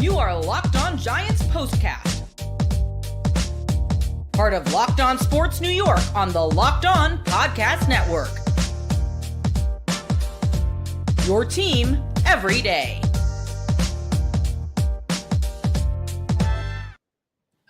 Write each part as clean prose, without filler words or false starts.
You are Locked On Giants POSTCAST. Part of Locked On Sports New York on the Locked On Podcast Network. Your team every day.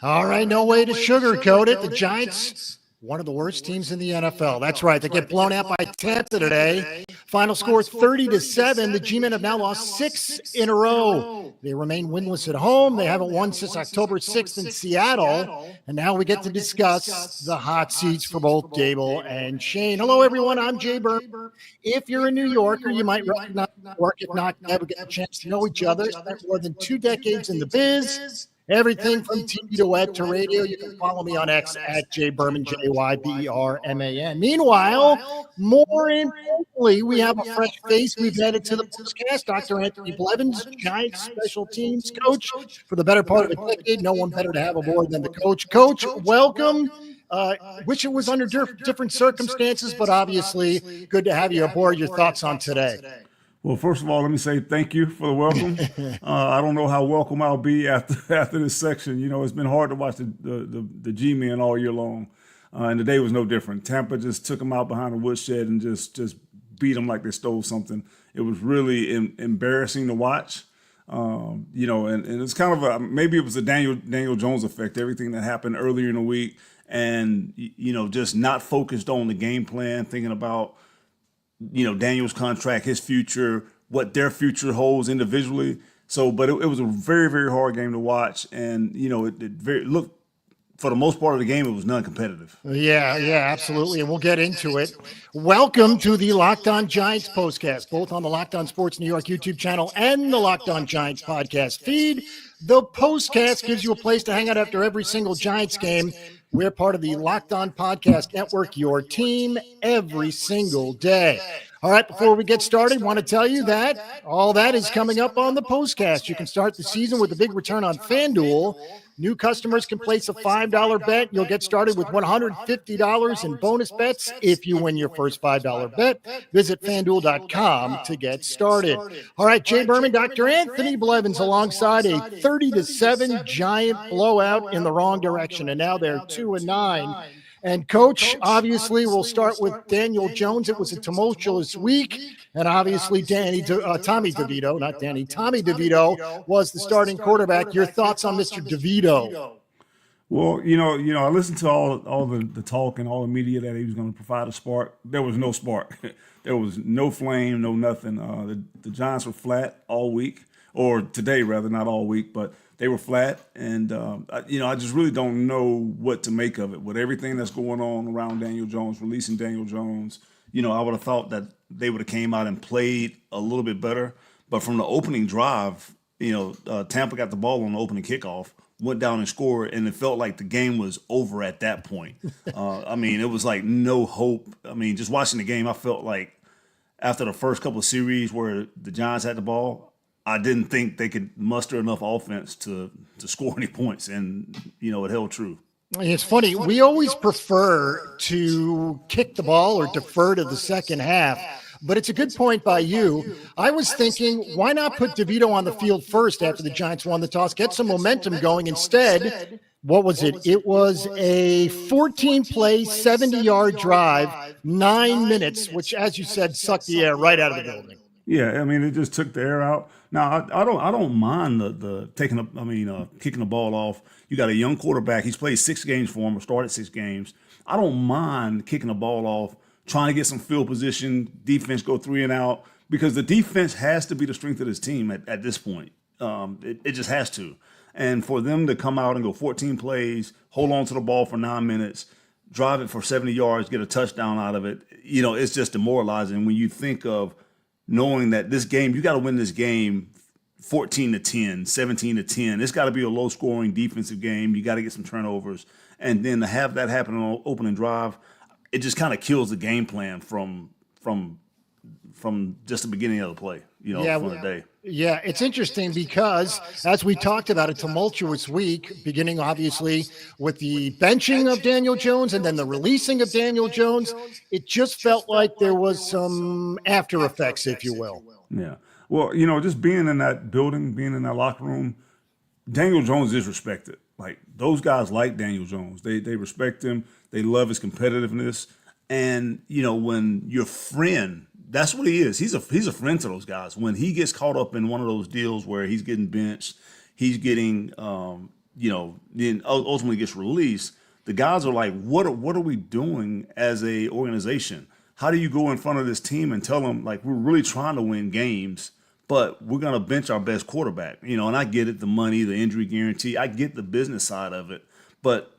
All right, no way to sugarcoat it. The Giants, one of the worst teams in the NFL. That's right. They get blown out by Tampa today. Final score 30-7. The G-Men have now lost 6 in a row. They remain winless at home. They haven't won since October 6th in Seattle. And now we get to discuss the hot seats for both Gable and Shane. Hello, everyone. I'm Jay Berman. If you're a New Yorker, you might recognize New York. If not, never get a chance to know each other. Spent more than 2 decades in the biz. Everything from TV to web to radio. You can follow me on X at jberman, Jayberman. Meanwhile, more importantly, we have a fresh face. We've added to the POSTCAST, Dr. Anthony Blevins, Giants special teams coach for the better part of a decade. No one better to have aboard than the coach. Coach, welcome. Wish it was under different circumstances, but obviously good to have you aboard. Your thoughts on today? Well, first of all, let me say thank you for the welcome. I don't know how welcome I'll be after this section. You know, it's been hard to watch the G-Men all year long, and the day was no different. Tampa just took them out behind the woodshed and just beat them like they stole something. It was really embarrassing to watch. You know, and it's kind of maybe it was a Daniel Jones effect. Everything that happened earlier in the week, and you know, just not focused on the game plan, thinking about, you know, Daniel's contract, his future, what their future holds individually. So, but it was a very, very hard game to watch. And, you know, look, for the most part of the game, it was non-competitive. Yeah, absolutely. And we'll get into it. Welcome to the Locked On Giants POSTCAST, both on the Locked On Sports New York YouTube channel and the Locked On Giants podcast feed. The POSTCAST gives you a place to hang out after every single Giants game. We're part of the Locked On Podcast Network, your team every single day. All right, before we get started, want to tell you that all that is coming up on the POSTCAST. You can start the season with a big return on FanDuel. New customers can place a $5 bet. You'll get started with $150 in bonus bets if you win your first $5 bet. Visit FanDuel.com to get started. All right, Jay Berman, Dr. Anthony Blevins alongside a 30-7 Giant blowout in the wrong direction, and now they're 2-9. And, Coach, obviously, we'll start with Daniel Jones. It was a tumultuous week, and obviously Tommy DeVito was the starting quarterback. Your thoughts on Mr. DeVito? Well, you know, I listened to all the talk and all the media that he was going to provide a spark. There was no spark. There was no flame, no nothing. The Giants were flat all week, or today rather, not all week, but they were flat, and you know, I just really don't know what to make of it. With everything that's going on around Daniel Jones, releasing Daniel Jones, you know, I would have thought that they would have came out and played a little bit better. But from the opening drive, you know, Tampa got the ball on the opening kickoff, went down and scored, and it felt like the game was over at that point. I mean, it was like no hope. I mean, just watching the game, I felt like after the first couple of series where the Giants had the ball, I didn't think they could muster enough offense to score any points, and, you know, it held true. It's funny. We always prefer to kick the ball or defer to the second half, but it's a good point by you. I was thinking, why not put DeVito on the field first after the Giants won the toss, get some momentum going? Instead, what was it? It was a 14-play, 70-yard drive, 9 minutes, which, as you said, sucked the air right out of the building. Yeah, I mean, it just took the air out. Now, I don't mind kicking the ball off. You got a young quarterback. He's played 6 games for him, or started 6 games. I don't mind kicking the ball off, trying to get some field position, defense go 3 and out, because the defense has to be the strength of this team at this point. It just has to. And for them to come out and go 14 plays, hold on to the ball for 9 minutes, drive it for 70 yards, get a touchdown out of it, you know, it's just demoralizing when you think of knowing that this game, you got to win this game 14-10, 17-10. It's got to be a low-scoring defensive game. You got to get some turnovers. And then to have that happen on opening drive, it just kind of kills the game plan from just the beginning of the play, you know, for the day. Yeah, it's interesting because, as we talked about, a tumultuous week, beginning obviously with the benching of Daniel Jones and then the releasing of Daniel Jones. It just felt like there was some after effects, if you will. Yeah. Well, you know, just being in that building, being in that locker room, Daniel Jones is respected. Like those guys like Daniel Jones. They respect him. They love his competitiveness. And when your friend, that's what he is. He's a friend to those guys. When he gets caught up in one of those deals where he's getting benched, he's getting then ultimately gets released. The guys are like, what are we doing as a organization? How do you go in front of this team and tell them like we're really trying to win games, but we're gonna bench our best quarterback? And I get it, the money, the injury guarantee, I get the business side of it, but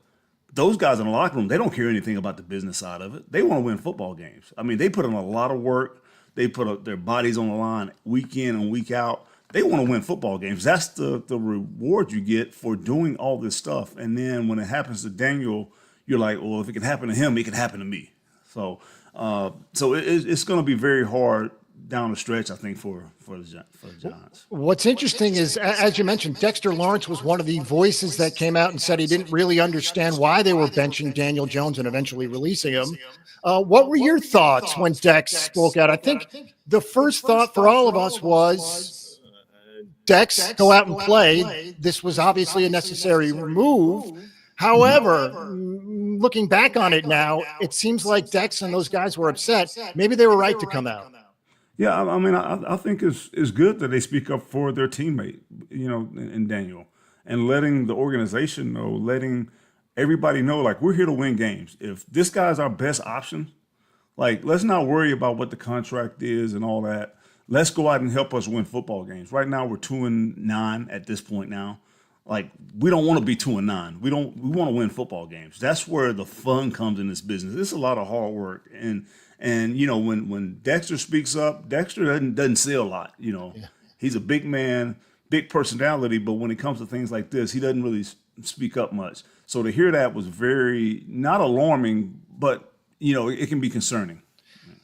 those guys in the locker room, they don't care anything about the business side of it. They want to win football games. I mean, they put in a lot of work. They put their bodies on the line week in and week out. They want to win football games. That's the reward you get for doing all this stuff. And then when it happens to Daniel, you're like, well, if it can happen to him, it can happen to me. So it's going to be very hard down the stretch, I think, for the Giants. What's interesting is, as you mentioned, Dexter Lawrence was one of the voices that came out and said he didn't really understand why they were benching Daniel Jones and eventually releasing him. What were your thoughts when Dex spoke out? I think the first thought for all of us was, Dex, go out and play. This was obviously a necessary move. However, looking back on it now, it seems like Dex and those guys were upset. Maybe they were right to come out. Yeah, I mean, I think it's good that they speak up for their teammate, in Daniel, and letting the organization know, letting everybody know, like, we're here to win games. If this guy's our best option, like, let's not worry about what the contract is and all that. Let's go out and help us win football games. Right now, we're 2-9 at this point now. Like, we don't want to be 2-9. We want to win football games. That's where the fun comes in this business. It's a lot of hard work. And when Dexter speaks up, Dexter doesn't say a lot. He's a big man, big personality, but when it comes to things like this, he doesn't really speak up much. So to hear that was very, not alarming, but it can be concerning.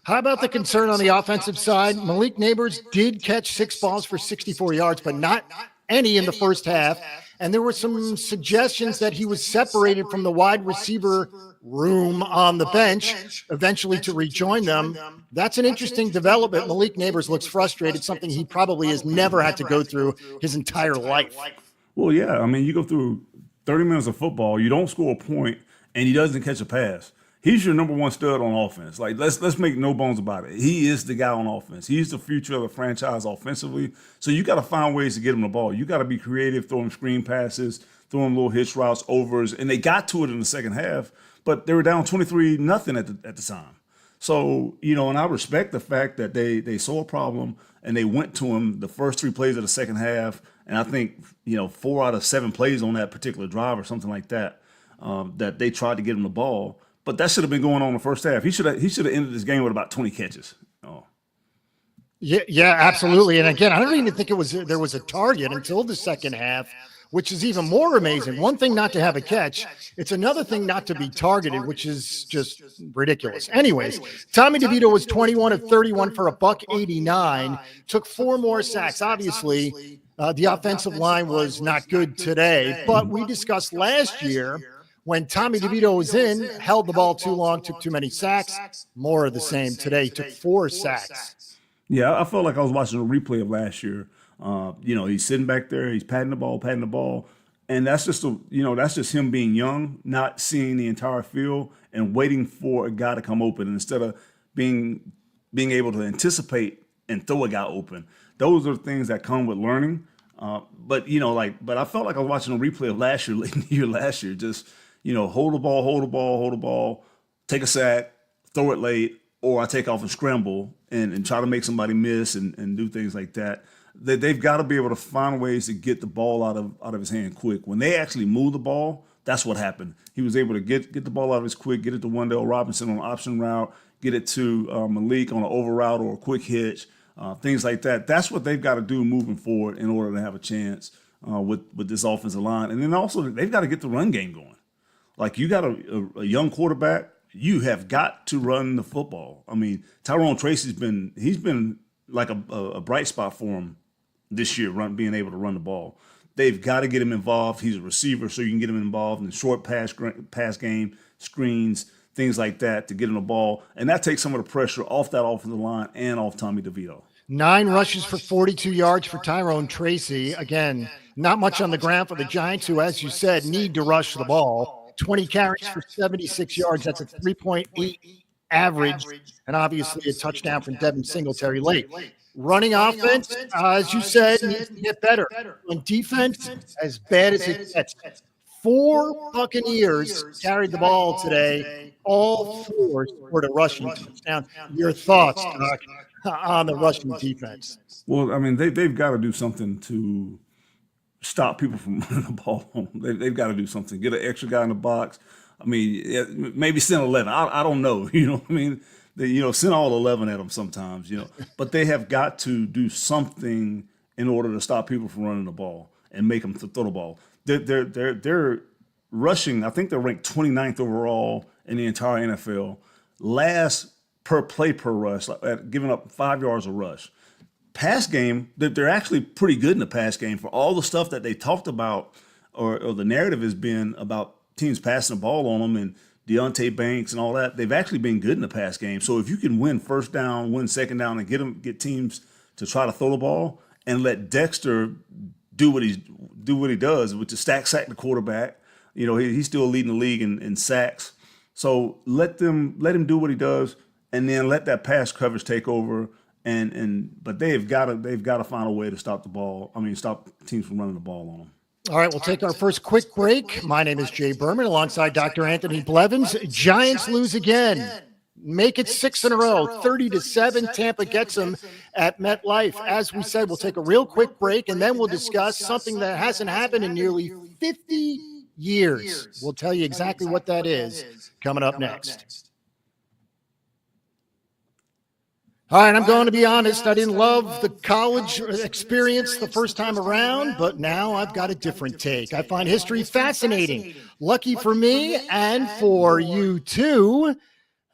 How about the concern on the offensive side? Malik Neighbors did catch 6 balls for 64 yards, but not any in the first half. And there were some suggestions that he was separated from the wide receiver room on the bench, eventually to rejoin them. That's an interesting development. Malik Neighbors looks frustrated, something he probably has never had to go through his entire life. Well, yeah. I mean, you go through 30 minutes of football, you don't score a point, and he doesn't catch a pass. He's your number one stud on offense. Like, let's make no bones about it. He is the guy on offense. He's the future of the franchise offensively. So you got to find ways to get him the ball. You got to be creative, throw him screen passes, throw him little hitch routes, overs, and they got to it in the second half, but they were down 23-0 at the time. So, and I respect the fact that they saw a problem and they went to him the first 3 plays of the second half, and I think 4 out of 7 plays on that particular drive or something like that, that they tried to get him the ball. But that should have been going on in the first half. He should have ended this game with about 20 catches. Oh. Yeah, absolutely. And again, I don't even think there was a target until the second half, which is even more amazing. One thing not to have a catch, it's another thing not to be targeted, which is just ridiculous. Anyways, Tommy DeVito was 21 of 31 for $189, took 4 more sacks. Obviously, the offensive line was not good today, but we discussed last year when Tommy DeVito was in, held the ball too long, took too many sacks. More of the same today. He took 4 sacks. Yeah, I felt like I was watching a replay of last year. He's sitting back there, he's patting the ball, and that's just that's just him being young, not seeing the entire field and waiting for a guy to come open, and instead of being able to anticipate and throw a guy open. Those are things that come with learning. But I felt like I was watching a replay of last year, just hold the ball, take a sack, throw it late, or I take off and scramble and try to make somebody miss and do things like that. They've got to be able to find ways to get the ball out of his hand quick. When they actually move the ball, that's what happened. He was able to get the ball out of his quick, get it to Wendell Robinson on an option route, get it to Malik on an over route or a quick hitch, things like that. That's what they've got to do moving forward in order to have a chance with this offensive line. And then also they've got to get the run game going. Like, you got a young quarterback, you have got to run the football. I mean, Tyrone Tracy's been like a bright spot for him this year, being able to run the ball. They've got to get him involved. He's a receiver, so you can get him involved in the short pass game, screens, things like that to get him the ball. And that takes some of the pressure off that offensive line and off Tommy DeVito. 9 rushes for 42 yards for Tyrone Tracy. Again, Not much on the ground for the Giants, who, as you said, need to rush the ball. 20 carries for 76 yards. That's a 3.8 average, and obviously a touchdown from Devin Singletary late. Running offense, as you said, needs to get better. On defense, as bad as it gets. 4 Buccaneers carried the ball today. All 4 scored a rushing touchdown. Your thoughts, Doc, on the rushing defense? Well, I mean, they've got to do something to stop people from running the ball on them. They've got to do something. Get an extra guy in the box. I mean, maybe send 11. I don't know. You know what I mean? Send all 11 at them sometimes, But they have got to do something in order to stop people from running the ball and make them throw the ball. They're rushing. I think they're ranked 29th overall in the entire NFL. Last per play per rush, at giving up 5 yards a rush. Pass game, they're actually pretty good in the pass game for all the stuff that they talked about, or the narrative has been about teams passing the ball on them and Deontay Banks and all that. They've actually been good in the pass game. So if you can win first down, win second down, and get teams to try to throw the ball and let Dexter do what he does, which is sack the quarterback. He's still leading the league in sacks. So let him do what he does, and then let that pass coverage take over. But they've got to find a way to stop stop teams from running the ball on them. All right, we'll take our first quick break. My name is Jay Berman, alongside Dr. Anthony Blevins. Giants lose again. Make it 6 in a row, 30-7. Tampa gets them at MetLife. As we said, we'll take a real quick break, and then we'll discuss something that hasn't happened in nearly 50 years. We'll tell you exactly what that is coming up next. All right, I'm going to be honest. I didn't love the college experience the first time around, but now I've got a different take. I find history fascinating. Lucky for me and for you too.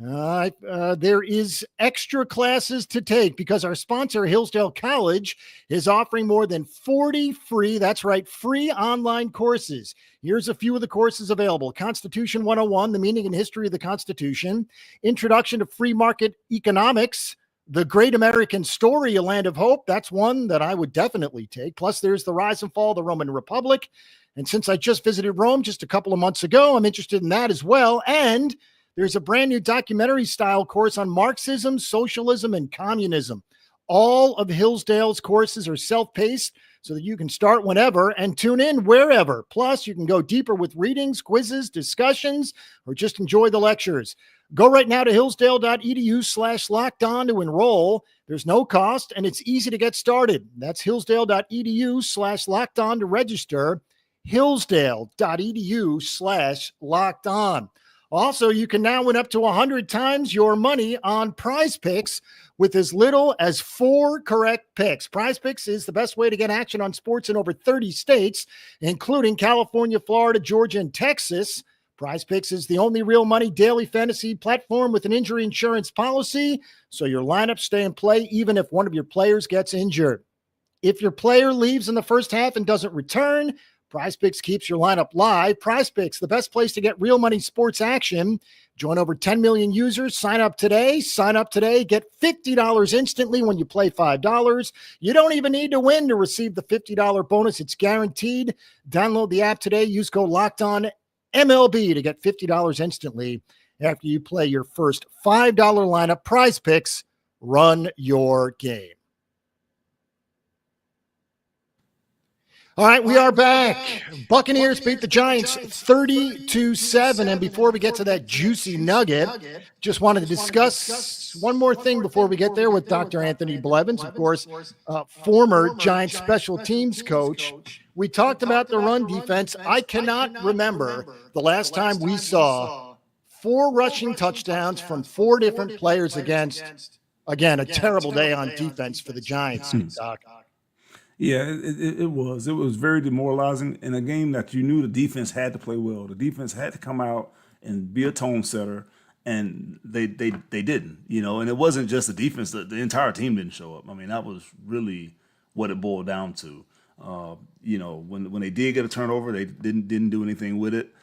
There is extra classes to take because our sponsor, Hillsdale College, is offering more than 40 free, that's right, free online courses. Here's a few of the courses available. Constitution 101, the meaning and history of the Constitution. Introduction to free market economics. The Great American Story, A Land of Hope. That's one that I would definitely take. Plus, there's the rise and fall of the Roman Republic. And since I just visited Rome just a couple of months ago, I'm interested in that as well. And there's a brand new documentary-style course on Marxism, socialism, and communism. All of Hillsdale's courses are self-paced so that you can start whenever and tune in wherever. Plus, you can go deeper with readings, quizzes, discussions, or just enjoy the lectures. Go right now to hillsdale.edu/lockedon to enroll. There's no cost, and it's easy to get started. That's hillsdale.edu/lockedon to register. hillsdale.edu/lockedon. Also, you can now win up to 100 times your money on Prize Picks with as little as 4 correct picks. Prize Picks is the best way to get action on sports in over 30 states, including California, Florida, Georgia, and Texas. Prize Picks is the only real money daily fantasy platform with an injury insurance policy, so your lineups stay in play even if one of your players gets injured. If your player leaves in the first half and doesn't return, Prize Picks keeps your lineup live. Prize Picks, the best place to get real money sports action. Join over 10 million users. Sign up today. Get $50 instantly when you play $5. You don't even need to win to receive the $50 bonus. It's guaranteed. Download the app today. Use code LOCKEDON MLB to get $50 instantly after you play your first $5 lineup. Prize Picks, run your game. All right, we are back. Buccaneers beat the Giants 30-7. And before we get to that juicy nugget, just wanted to discuss one more thing before we get there with Dr. Anthony Blevins, of course, former Giants special teams coach. We talked about the run defense. I cannot remember the last time we saw 4 rushing touchdowns from 4 different players against, again, a terrible day on defense for the Giants, Doc. Yeah, it was. It was very demoralizing in a game that you knew the defense had to play well. The defense had to come out and be a tone setter, and they didn't, and it wasn't just the defense. The entire team didn't show up. I mean, that was really what it boiled down to. When they did get a turnover, they didn't do anything with it.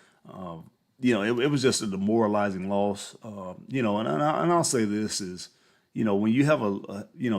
It was just a demoralizing loss. And I'll say this is, when you have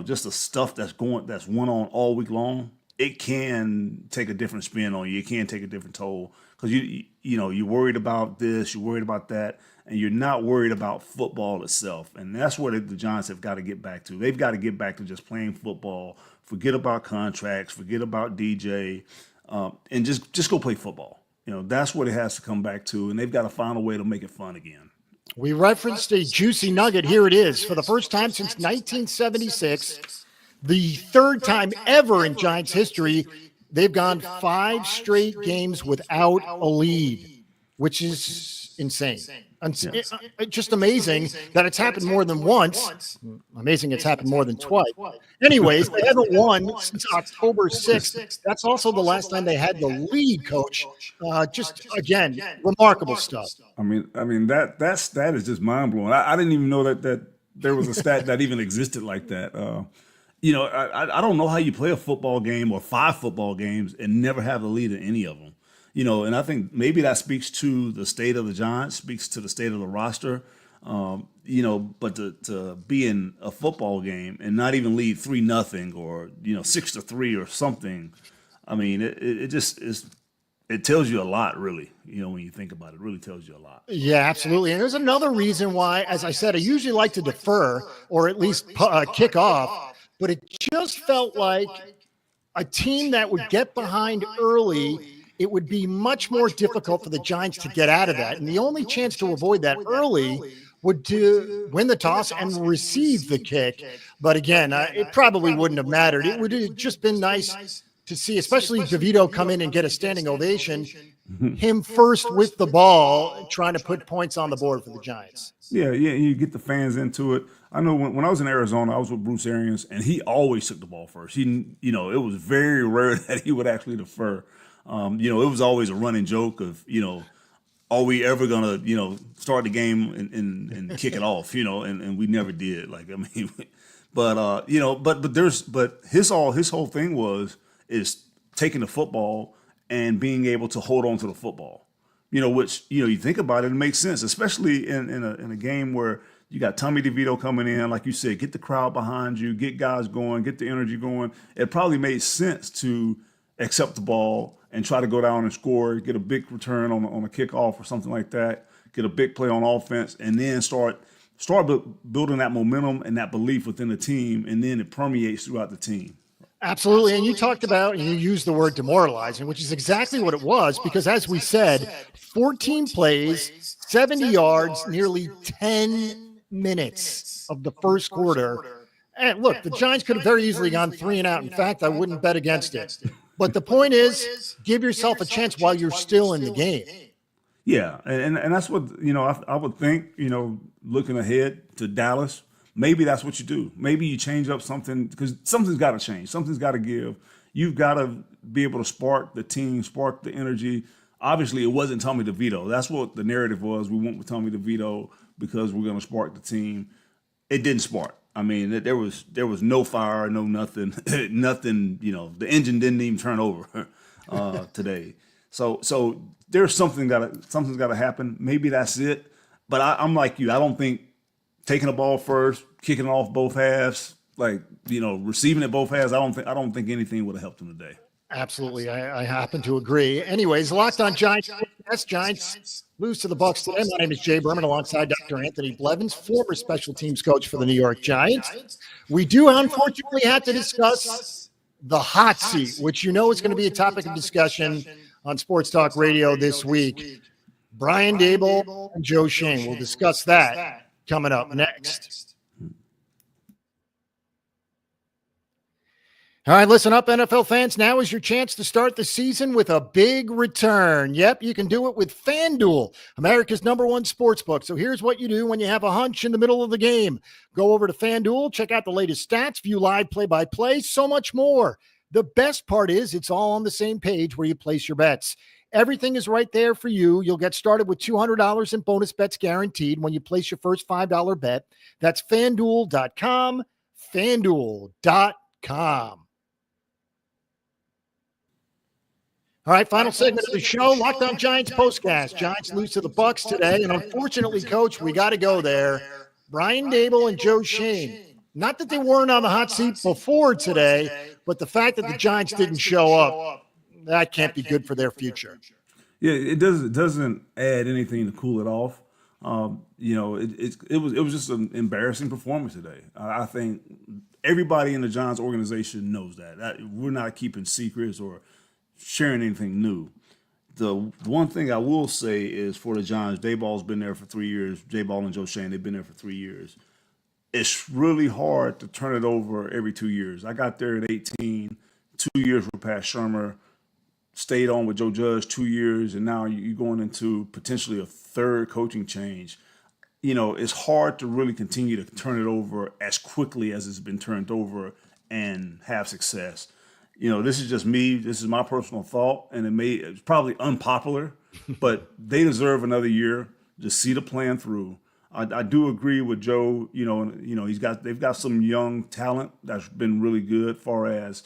just the stuff that's went on all week long, it can take a different spin on you. It can take a different toll because you're worried about this, you're worried about that, and you're not worried about football itself. And that's what the Giants have got to get back to. They've got to get back to just playing football. Forget about contracts. Forget about DJ, and just go play football. That's what it has to come back to, and they've got to find a way to make it fun again. We referenced a juicy nugget. Here it is. For the first time since 1976, the third time ever in Giants history, they've gone 5 straight games without a lead, which is insane. Just amazing that it's happened more than once. Amazing it's happened more than twice. Anyways, they haven't won since October 6th. That's also the last time they had the lead, Coach. Just, again, remarkable stuff. I mean that stat is just mind-blowing. I didn't even know that there was a stat that even existed like that. I don't know how you play a football game or 5 football games and never have the lead in any of them. And I think maybe that speaks to the state of the Giants, speaks to the state of the roster. But to be in a football game and not even lead 3-0 or 6-3 or something, I mean, it just is. It tells you a lot, really. When you think about it, it really tells you a lot. Yeah, absolutely. And there's another reason why, as I said, I usually like to defer or at least kick off, but it just felt like a team that would get behind early. It would be much more difficult for the Giants to get out of that. And the only chance to avoid that early would to win the toss and receive the kick. But again, it probably wouldn't have mattered. It would have just been nice to see, especially DeVito come in and get a standing ovation, him first with the ball, trying to put points on the board for the Giants. Yeah, you get the fans into it. I know when I was in Arizona, I was with Bruce Arians, and he always took the ball first. It was very rare that he would actually defer. It was always a running joke of, are we ever gonna, start the game and kick it off, and we never did. But his whole thing is taking the football and being able to hold on to the football, which, you think about it, it makes sense, especially in a game where you got Tommy DeVito coming in, like you said, get the crowd behind you, get guys going, get the energy going. It probably made sense to accept the ball and try to go down and score, get a big return on a kickoff or something like that, get a big play on offense, and then start building that momentum and that belief within the team, and then it permeates throughout the team. Absolutely. And you talked about, and you used the word demoralizing, which is exactly what it was, because as we said, 14 plays, 70 yards, nearly 10 minutes of the first quarter. And look, the Giants could have very easily gone 3 and out. In fact, I wouldn't bet against it. But the point is, give yourself a chance while you're still in the game. Yeah, and that's what, I would think, looking ahead to Dallas, maybe that's what you do. Maybe you change up something, because something's got to change. Something's got to give. You've got to be able to spark the team, spark the energy. Obviously, it wasn't Tommy DeVito. That's what the narrative was. We went with Tommy DeVito because we're going to spark the team. It didn't spark. I mean, there was no fire, no nothing, nothing. The engine didn't even turn over today. So there's something's got to happen. Maybe that's it. But I'm like you. I don't think taking the ball first, kicking it off both halves, receiving it both halves. I don't think anything would have helped them today. Absolutely, I happen to agree. Anyways, Locked On Giants. Yes, Giants lose to the Bucs today. My name is Jay Berman, alongside Dr. Anthony Blevins, former special teams coach for the New York Giants. We do unfortunately have to discuss the hot seat, which is going to be a topic of discussion on Sports Talk Radio this week. Brian Daboll and Joe Schoen. We'll discuss that coming up next. All right, listen up, NFL fans. Now is your chance to start the season with a big return. Yep, you can do it with FanDuel, America's #1 sportsbook. So here's what you do when you have a hunch in the middle of the game. Go over to FanDuel, check out the latest stats, view live play-by-play, so much more. The best part is it's all on the same page where you place your bets. Everything is right there for you. You'll get started with $200 in bonus bets guaranteed when you place your first $5 bet. That's FanDuel.com, FanDuel.com. All right, final segment of the show, Locked On Giants postcast. Giants lose to the Bucs today, and unfortunately, Coach, we got to go there. Brian Daboll and Joe Schoen. Not that they weren't on the hot seat before today, But the fact that the Giants didn't show up, that can't be good for their future. Yeah, it doesn't add anything to cool it off. It was just an embarrassing performance today. I think everybody in the Giants organization knows that we're not keeping secrets or sharing anything new. The one thing I will say is for the Giants, Dayball's been there for 3 years. Dayball and Joe Shane, they've been there for 3 years. It's really hard to turn it over every 2 years. I got there at 18, 2 years with Pat Shurmur, stayed on with Joe Judge 2 years, and now you're going into potentially a third coaching change. It's hard to really continue to turn it over as quickly as it's been turned over and have success. This is just me. This is my personal thought, and it's probably unpopular, but they deserve another year to see the plan through. I do agree with Joe. They've got some young talent that's been really good, far as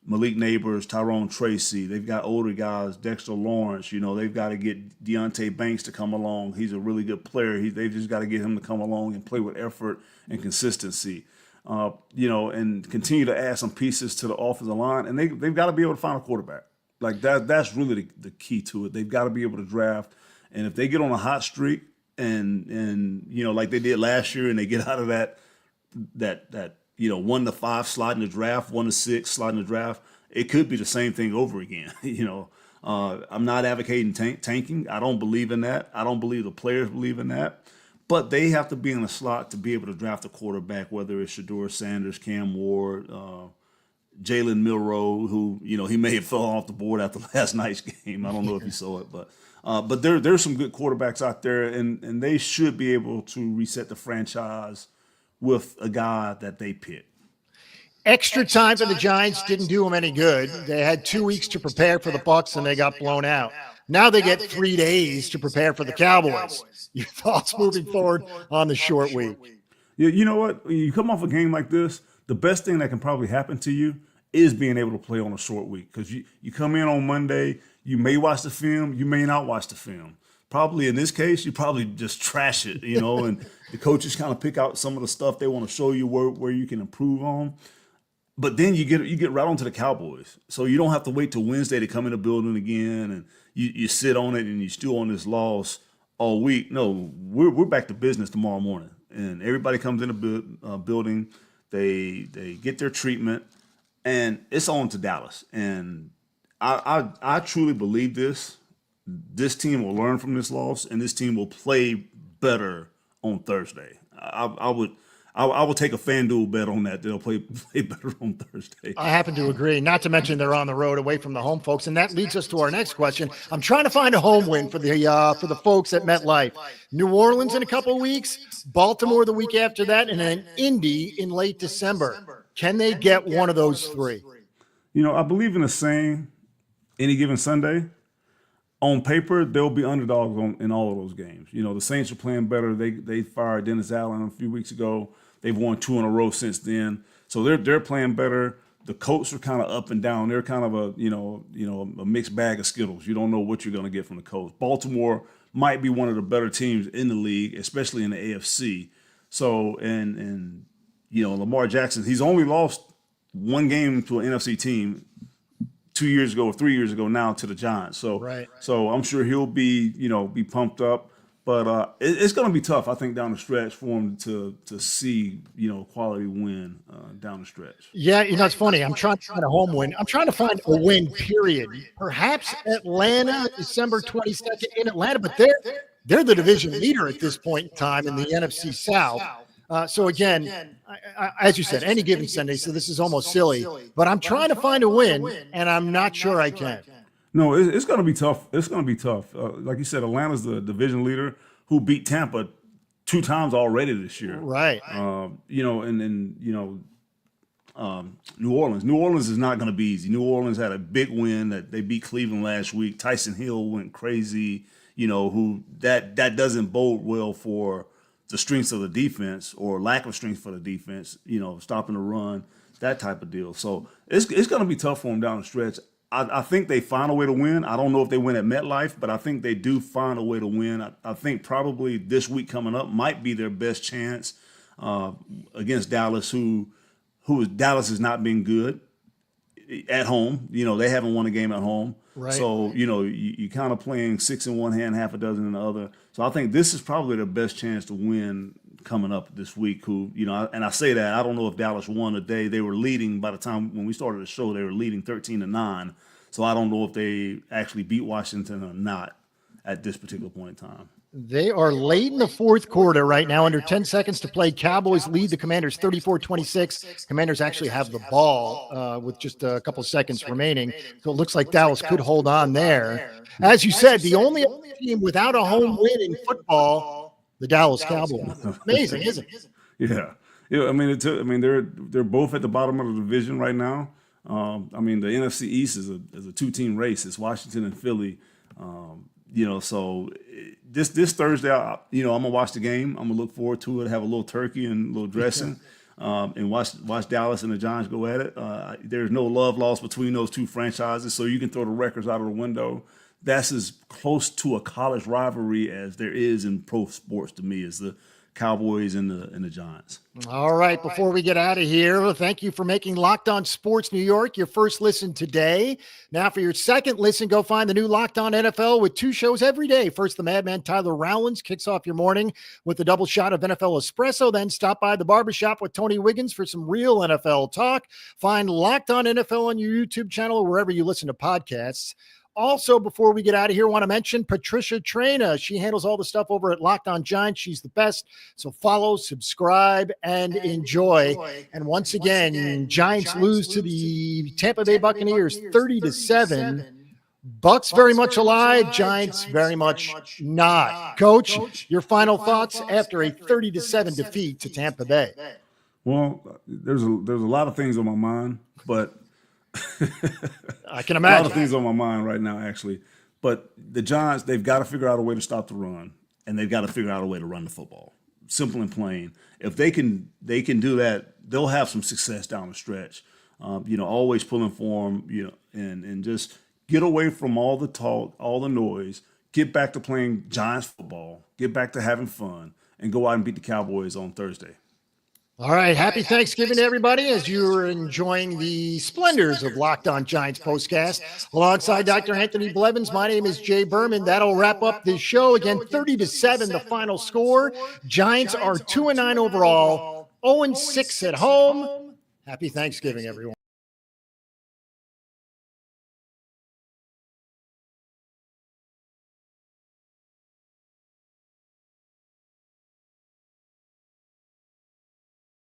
Malik Neighbors, Tyrone Tracy. They've got older guys, Dexter Lawrence. They've got to get Deontay Banks to come along. He's a really good player. They've just got to get him to come along and play with effort and consistency. And continue to add some pieces to the offensive line, and they've got to be able to find a quarterback. Like that's really the key to it. They've got to be able to draft, and if they get on a hot streak, and like they did last year, and they get out of that 1-5 slot in the draft, 1-6 slot in the draft, it could be the same thing over again. I'm not advocating tanking. I don't believe in that. I don't believe the players believe in that. But they have to be in a slot to be able to draft a quarterback, whether it's Shedeur Sanders, Cam Ward, Jalen Milroe, who, he may have fell off the board after last night's game. I don't know if you saw it, but there's some good quarterbacks out there, and they should be able to reset the franchise with a guy that they pick. Extra time for the Giants didn't do them any good. They had 2 weeks to prepare for the Bucs, and they got blown out. Now they get 3 days to prepare for the Cowboys. Your thoughts moving forward on the short week? Yeah, you know what? When you come off a game like this, the best thing that can probably happen to you is being able to play on a short week, because you come in on Monday, you may watch the film, you may not watch the film. Probably in this case, you probably just trash it, and the coaches kind of pick out some of the stuff they want to show you where you can improve on. But then you get right onto the Cowboys. So you don't have to wait till Wednesday to come in the building again, and you sit on it and you stew on this loss all week. No, we're back to business tomorrow morning. And everybody comes in the building, they get their treatment, and it's on to Dallas. And I truly believe this. This team will learn from this loss, and this team will play better on Thursday. I would take a FanDuel bet on that. They'll play better on Thursday. I happen to agree. Not to mention they're on the road away from the home folks, and that leads us to our next question. I'm trying to find a home win for the folks at MetLife. New Orleans in a couple of weeks, Baltimore the week after that, and then Indy in late December. Can they get one of those three? I believe in a saying, any given Sunday. On paper, they'll be underdogs in all of those games. The Saints are playing better. They fired Dennis Allen a few weeks ago. They've won 2 in a row since then. So they're playing better. The Colts are kind of up and down. They're kind of a mixed bag of Skittles. You don't know what you're going to get from the Colts. Baltimore might be one of the better teams in the league, especially in the AFC. So and Lamar Jackson, he's only lost one game to an NFC team 2 years ago or 3 years ago now to the Giants. So right. So I'm sure he'll be pumped up. But it's going to be tough, I think, down the stretch for him to see, quality win down the stretch. Yeah, it's funny. I'm trying to find a home win. I'm trying to find a win, period. Perhaps Atlanta, December 22nd in Atlanta, but they're the division leader at this point in time in the NFC South. So again, as you said, any given Sunday, so this is almost silly, but I'm trying to find a win, and I'm not sure I can. No, it's going to be tough. It's going to be tough. Like you said, Atlanta's the division leader who beat Tampa 2 times already this year. Right. New Orleans. New Orleans is not going to be easy. New Orleans had a big win that they beat Cleveland last week. Tyson Hill went crazy. Who that doesn't bode well for the strengths of the defense or lack of strength for the defense. Stopping the run, that type of deal. So it's going to be tough for them down the stretch. I think they find a way to win. I don't know if they win at MetLife, but I think they do find a way to win. I think probably this week coming up might be their best chance against Dallas, who Dallas has not been good. at home. They haven't won a game at home. Right. So, you kind of playing 6 in one hand, half a dozen in the other. So I think this is probably the best chance to win coming up this week. And I say that, I don't know if Dallas won today. They were leading by the time when we started the show, they were leading 13-9. So I don't know if they actually beat Washington or not at this particular point in time. They are late in the fourth quarter right now, under 10 seconds to play. Cowboys lead the Commanders 34-26. Commanders actually have the ball with just a couple seconds remaining. So it looks like Dallas could hold on there. As you said, the only team without a home win in football, the Dallas Cowboys. Amazing, isn't it? Yeah. They're both at the bottom of the division right now. The NFC East is a two-team race. It's Washington and Philly. So this Thursday, I'm gonna watch the game. I'm gonna look forward to it. Have a little turkey and a little dressing, and watch Dallas and the Giants go at it. There's no love lost between those two franchises, so you can throw the records out of the window. That's as close to a college rivalry as there is in pro sports to me, is the Cowboys and the Giants. All right. Before we get out of here, thank you for making Locked On Sports New York your first listen today. Now for your second listen, go find the new Locked On NFL with 2 shows every day. First, the Madman Tyler Rowlands kicks off your morning with a double shot of NFL espresso. Then stop by the barbershop with Tony Wiggins for some real NFL talk. Find Locked On NFL on your YouTube channel or wherever you listen to podcasts. Also, before we get out of here, I want to mention Patricia Traina. She handles all the stuff over at Locked On Giants. She's the best. So follow, subscribe, and enjoy. And once again, Giants lose to the Tampa Bay Buccaneers 30-7. Bucs very much alive, Giants very much not. Coach, your final thoughts after a 30-7 defeat to Tampa Bay? Well, there's a lot of things on my mind, but I can imagine. A lot of things on my mind right now, actually. But the Giants, they've got to figure out a way to stop the run, and they've got to figure out a way to run the football. Simple and plain. If they can do that, they'll have some success down the stretch. Always pulling for them, and just get away from all the talk, all the noise, get back to playing Giants football, get back to having fun, and go out and beat the Cowboys on Thursday. All right. Happy Thanksgiving to everybody as you're enjoying the splendors of Locked On Giants postcast. Alongside Dr. Anthony Blevins, my name is Jay Berman. That'll wrap up this show. Again, 30-7, the final score. Giants are 2-9 overall, 0-6 at home. Happy Thanksgiving, everyone.